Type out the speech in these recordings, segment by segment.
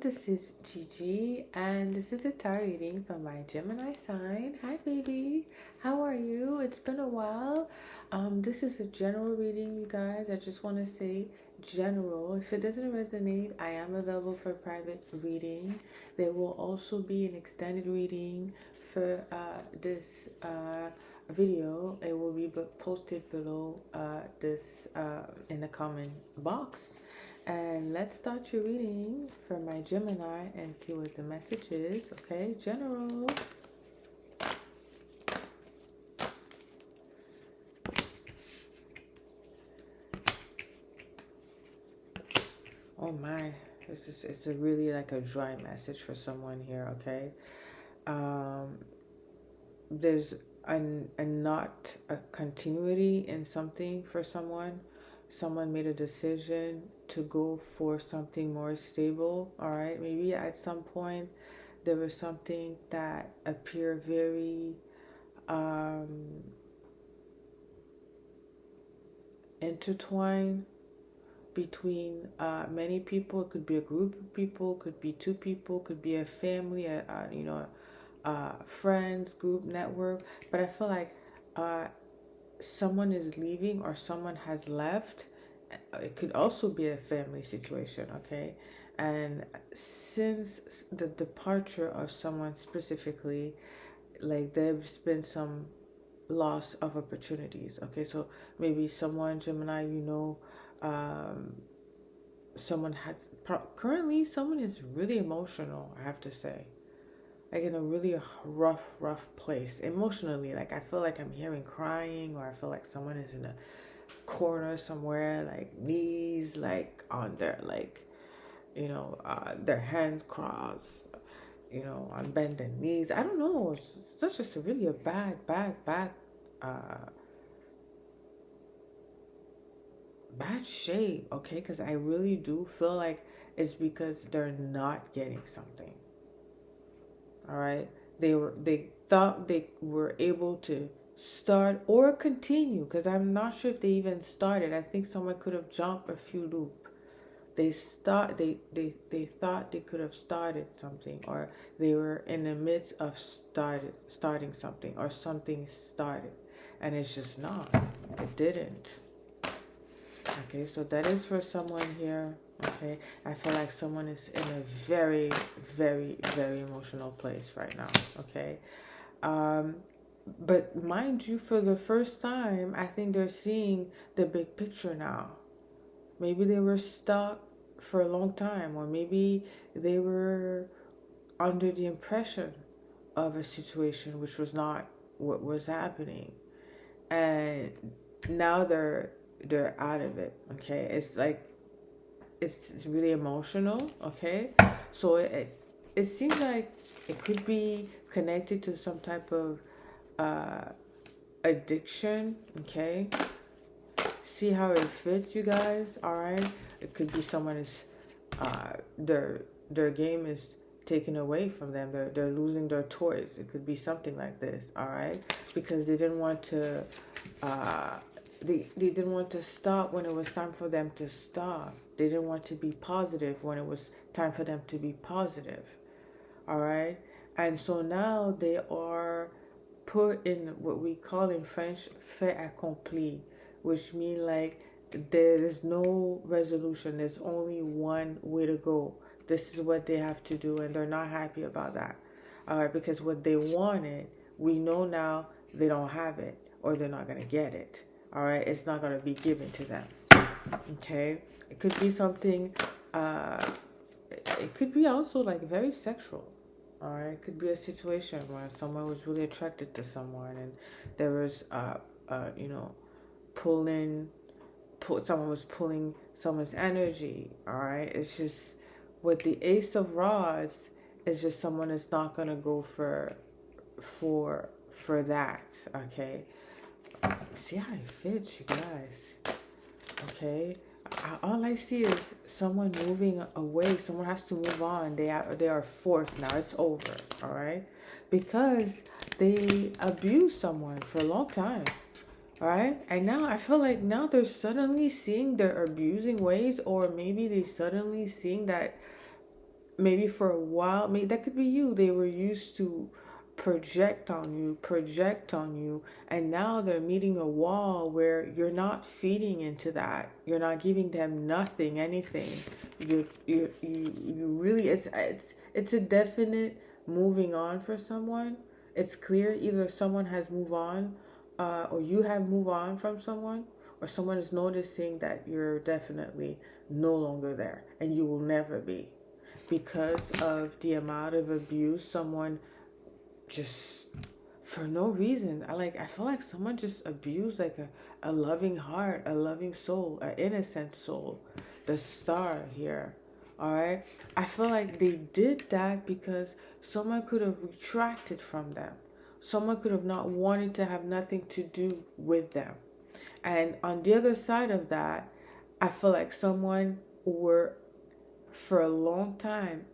this is Gigi, and this is a tarot reading from my Gemini sign. Hi, baby. How are you? It's been a while. This is a general reading, you guys. I just want to say general. If it doesn't resonate, I am available for private reading. There will also be an extended reading for this video. It will be posted below this in the comment box. And let's start your reading for my Gemini and see what the message is. Okay, general. Oh my, it's a really like a dry message for someone here. Okay, there's not a continuity in something for someone. Someone made a decision to go for something more stable. All right, maybe at some point there was something that appeared very intertwined between many people. It could be a group of people, could be two people, could be a family, friends, group, network. But I feel like someone is leaving or someone has left. It could also be a family situation, okay? And since the departure of someone specifically, like there's been some loss of opportunities, okay? So maybe someone, Gemini, someone has currently someone is really emotional, I have to say, like in a really rough place emotionally. Like I feel like I'm hearing crying, or I feel like someone is in a corner somewhere, like knees like on their their hands crossed, on bended knees. I don't know, it's just a really a bad shape, okay? Because I really do feel like it's because they're not getting something. All right, they thought they were able to start or continue, because I'm not sure if they even started. I think someone could have jumped a few loops. They thought they could have started something, or they were in the midst of starting something, or something started, and it's just not. It didn't. Okay, so that is for someone here. Okay, I feel like someone is in a very emotional place right now. Okay, but mind you, for the first time, I think they're seeing the big picture now. Maybe they were stuck for a long time, or maybe they were under the impression of a situation which was not what was happening, and now they're out of it. Okay, it's like it's really emotional. Okay, so it seems like it could be connected to some type of addiction. Okay, see how it fits, you guys. All right, it could be someone is their game is taken away from them. They're losing their toys. It could be something like this. All right, because they didn't want to they didn't want to stop when it was time for them to stop. They didn't want to be positive when it was time for them to be positive. All right, and so now they are put in what we call in French fait accompli, which means like there is no resolution. There's only one way to go. This is what they have to do, and they're not happy about that. All right, because what they wanted, we know now they don't have it, or they're not going to get it. All right, it's not going to be given to them. Okay, it could be something, it could be also like very sexual. All right, it could be a situation where someone was really attracted to someone, and there was someone was pulling someone's energy. All right, it's just with the Ace of Rods, it's just someone is not gonna go for that. Okay, see how it fits, you guys. Okay, all I see is someone moving away. Someone has to move on. They are forced now. It's over. All right, because they abused someone for a long time. All right, and now I feel like now they're suddenly seeing their abusing ways, or maybe they suddenly seeing that maybe for a while, maybe that could be you. They were used to project on you, and now they're meeting a wall where you're not feeding into that. You're not giving them nothing, anything. You really, it's a definite moving on for someone. It's clear either someone has moved on, or you have moved on from someone, or someone is noticing that you're definitely no longer there, and you will never be, because of the amount of abuse someone just for no reason. I feel like someone just abused like a loving heart, a loving soul, an innocent soul. The star here. Alright? I feel like they did that because someone could have retracted from them. Someone could have not wanted to have nothing to do with them. And on the other side of that, I feel like someone were for a long time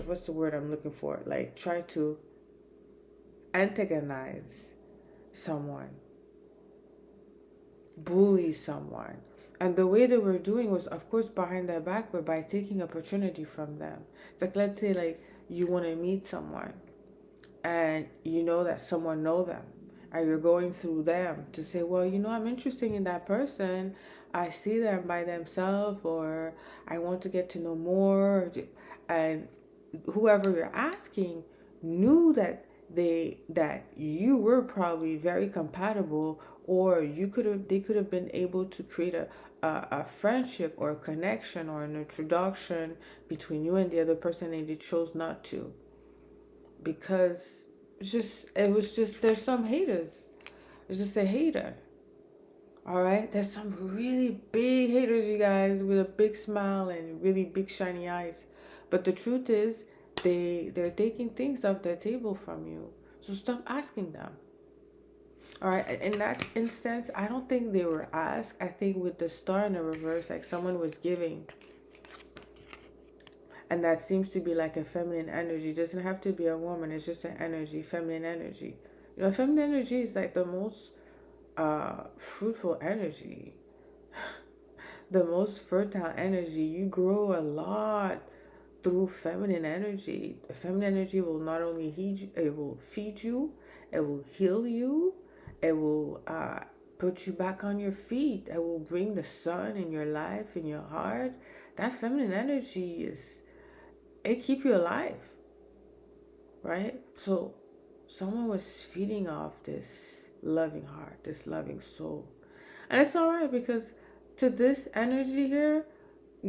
what's the word I'm looking for? Like, try to antagonize someone, bully someone. And the way they were doing was, of course, behind their back, but by taking opportunity from them. It's like, let's say, like, you want to meet someone, and you know that someone know them, and you're going through them to say, well, I'm interested in that person. I see them by themselves, or I want to get to know more. And whoever you're asking knew that you were probably very compatible, or they could have been able to create a friendship or a connection or an introduction between you and the other person, and they chose not to, because there's some haters. It's just a hater. All right, there's some really big haters, you guys, with a big smile and really big shiny eyes. But the truth is, they're taking things off their table from you. So stop asking them. All right, in that instance, I don't think they were asked. I think with the star in the reverse, like someone was giving. And that seems to be like a feminine energy. It doesn't have to be a woman. It's just an energy, feminine energy. Feminine energy is like the most fruitful energy. The most fertile energy. You grow a lot through feminine energy. The feminine energy will not only it will feed you, it will heal you, it will put you back on your feet. It will bring the sun in your life, in your heart. That feminine energy it keep you alive, right? So someone was feeding off this loving heart, this loving soul. And it's all right, because to this energy here,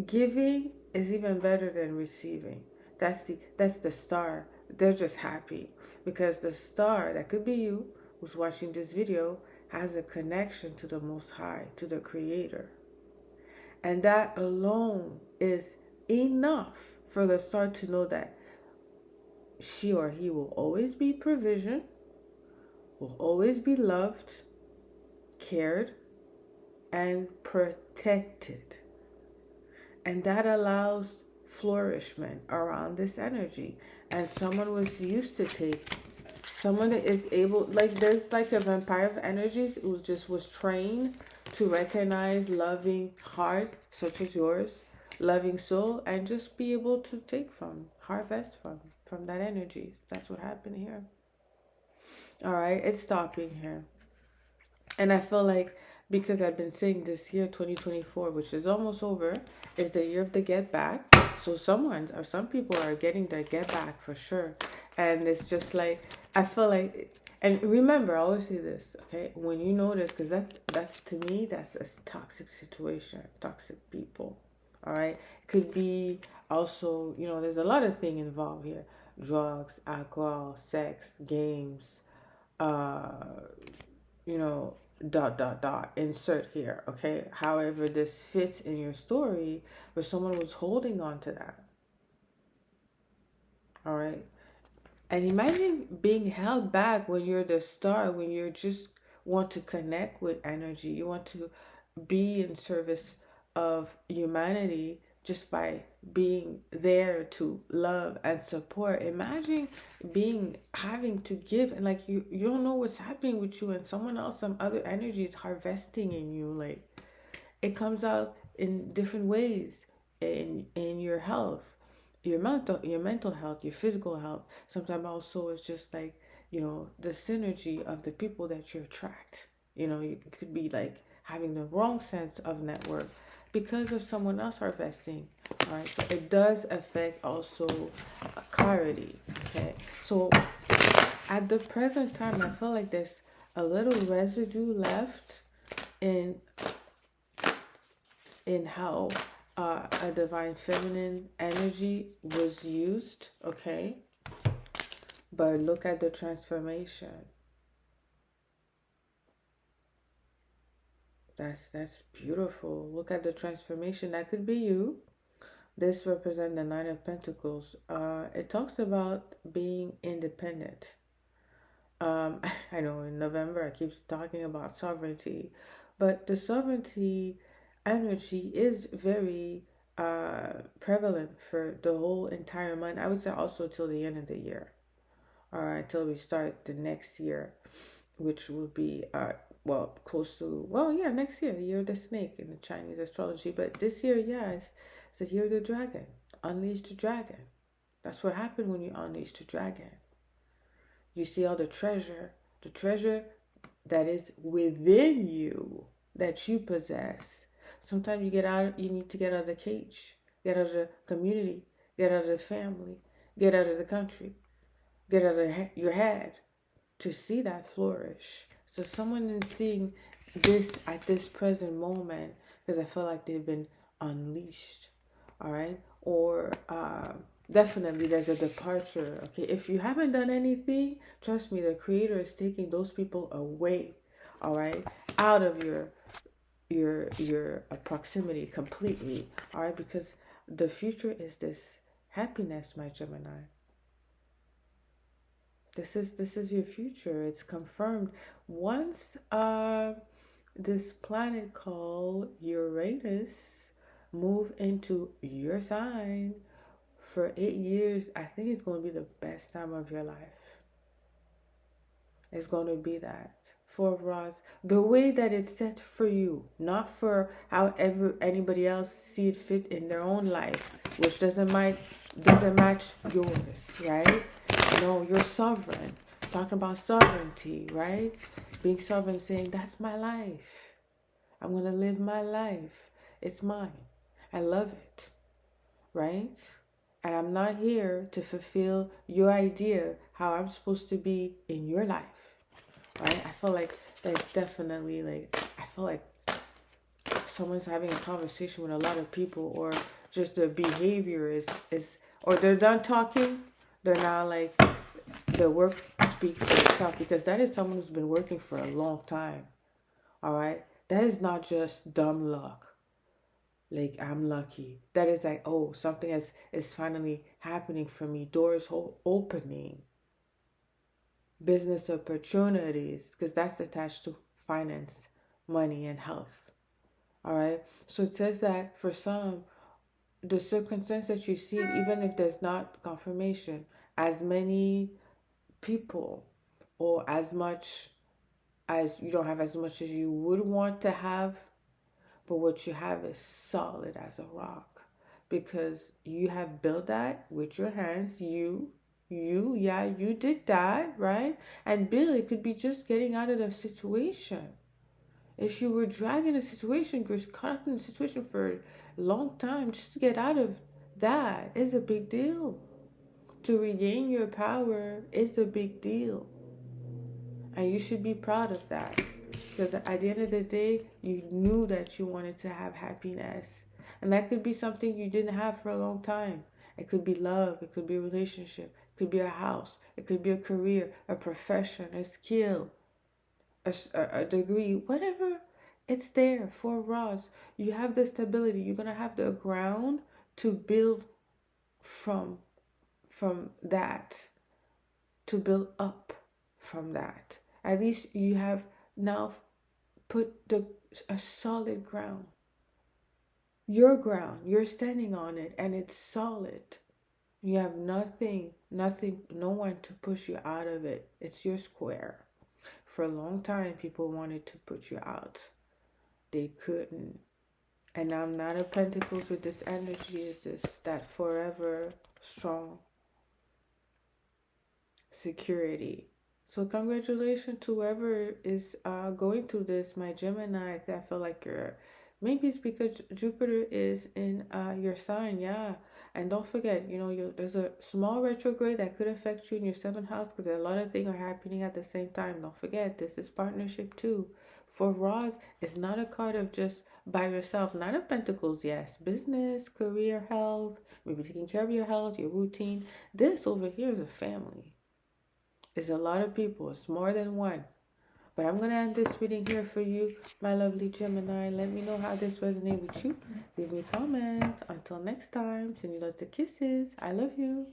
giving is even better than receiving. That's the star. They're just happy because the star, that could be you who's watching this video, has a connection to the Most High, to the Creator. And that alone is enough for the star to know that she or he will always be provision, will always be loved, cared, and protected. And that allows flourishment around this energy. And someone was used to someone that is able, like there's like a vampire of energies who was trained to recognize loving heart, such as yours, loving soul, and just be able to take harvest from that energy. That's what happened here. All right, it's stopping here. And I feel like, because I've been saying this year, 2024, which is almost over, is the year of the get back. So some people are getting their get back for sure. And it's just like, I feel like, and remember, I always say this, okay? When you notice, because that's to me, that's a toxic situation, toxic people. All right. Could be also, there's a lot of things involved here. Drugs, alcohol, sex, games, insert here, okay? However this fits in your story, where someone was holding on to that. All right. And imagine being held back when you're the star, when you just want to connect with energy. You want to be in service of humanity just by being there to love and support. Imagine having to give, and like you don't know what's happening with you, and someone else, some other energy is harvesting in you. Like, it comes out in different ways. in your health, your mental health, your physical health. Sometimes also it's just like, the synergy of the people that you attract. It could be like having the wrong sense of network because of someone else harvesting. All right, so it does affect also clarity. Okay, so at the present time, I feel like there's a little residue left in how a divine feminine energy was used. Okay, but look at the transformation. That's beautiful. Look at the transformation. That could be you. This represents the Nine of Pentacles. It talks about being independent. I know in November I keep talking about sovereignty, but the sovereignty energy is very prevalent for the whole entire month. I would say also till the end of the year, till we start the next year, which will be close to, next year, the year of the snake in the Chinese astrology. But this year, it's the year of the dragon. Unleash the dragon. That's what happened when you unleash the dragon. You see all the treasure that is within you, that you possess. Sometimes you need to get out of the cage, get out of the community, get out of the family, get out of the country, get out of your head to see that flourish. So someone is seeing this at this present moment because I feel like they've been unleashed. All right, or definitely there's a departure. Okay, if you haven't done anything, trust me, the Creator is taking those people away. All right, out of your proximity completely. All right, because the future is this happiness, my Gemini. This is your future. It's confirmed once this planet called Uranus move into your sign for 8 years. I think it's going to be the best time of your life. It's going to be that. Four of Rods, the way that it's set for you, not for however anybody else see it fit in their own life, which doesn't match yours, right? No, you're sovereign. Talking about sovereignty, right? Being sovereign, saying that's my life. I'm gonna live my life. It's mine. I love it, right? And I'm not here to fulfill your idea how I'm supposed to be in your life. Right? I feel like that's definitely I feel like someone's having a conversation with a lot of people, or just the behavior is or they're done talking, they're now like the work speaks for itself, because that is someone who's been working for a long time. All right? That is not just dumb luck. Like, I'm lucky. That is like, oh, something is finally happening for me. Doors opening. Business opportunities, because that's attached to finance, money, and health. All right. So it says that for some, the circumstance that you see, even if there's not confirmation, as many people, or as much as you don't have as much as you would want to have, but what you have is solid as a rock, because you have built that with your hands. You did that, right? And Bill, it could be just getting out of the situation. If you were dragging a situation, you're caught up in a situation for a long time, just to get out of that is a big deal. To regain your power is a big deal. And you should be proud of that. Because at the end of the day, you knew that you wanted to have happiness. And that could be something you didn't have for a long time. It could be love. It could be a relationship. It could be a house. It could be a career, a profession, a skill, a degree, whatever. It's there. Four rods. You have the stability. You're going to have the ground to build from that. To build up from that. At least you have now put a solid ground. Your ground. You're standing on it, and it's solid. You have nothing, no one to push you out of it. It's your square. For a long time, people wanted to put you out. They couldn't. And now Nine of Pentacles with this energy is this, that forever strong security. So congratulations to whoever is going through this, my Gemini. I feel like you're, maybe it's because Jupiter is in your sign, yeah. And don't forget, you know, there's a small retrograde that could affect you in your seventh house because a lot of things are happening at the same time. Don't forget, this is partnership too. For Roz, it's not a card of just by yourself. Nine of Pentacles, yes. Business, career, health, maybe taking care of your health, your routine. This over here is a family. It's a lot of people. It's more than one. But I'm going to end this reading here for you, my lovely Gemini. Let me know how this resonates with you. Leave me comments. Until next time, send you lots of kisses. I love you.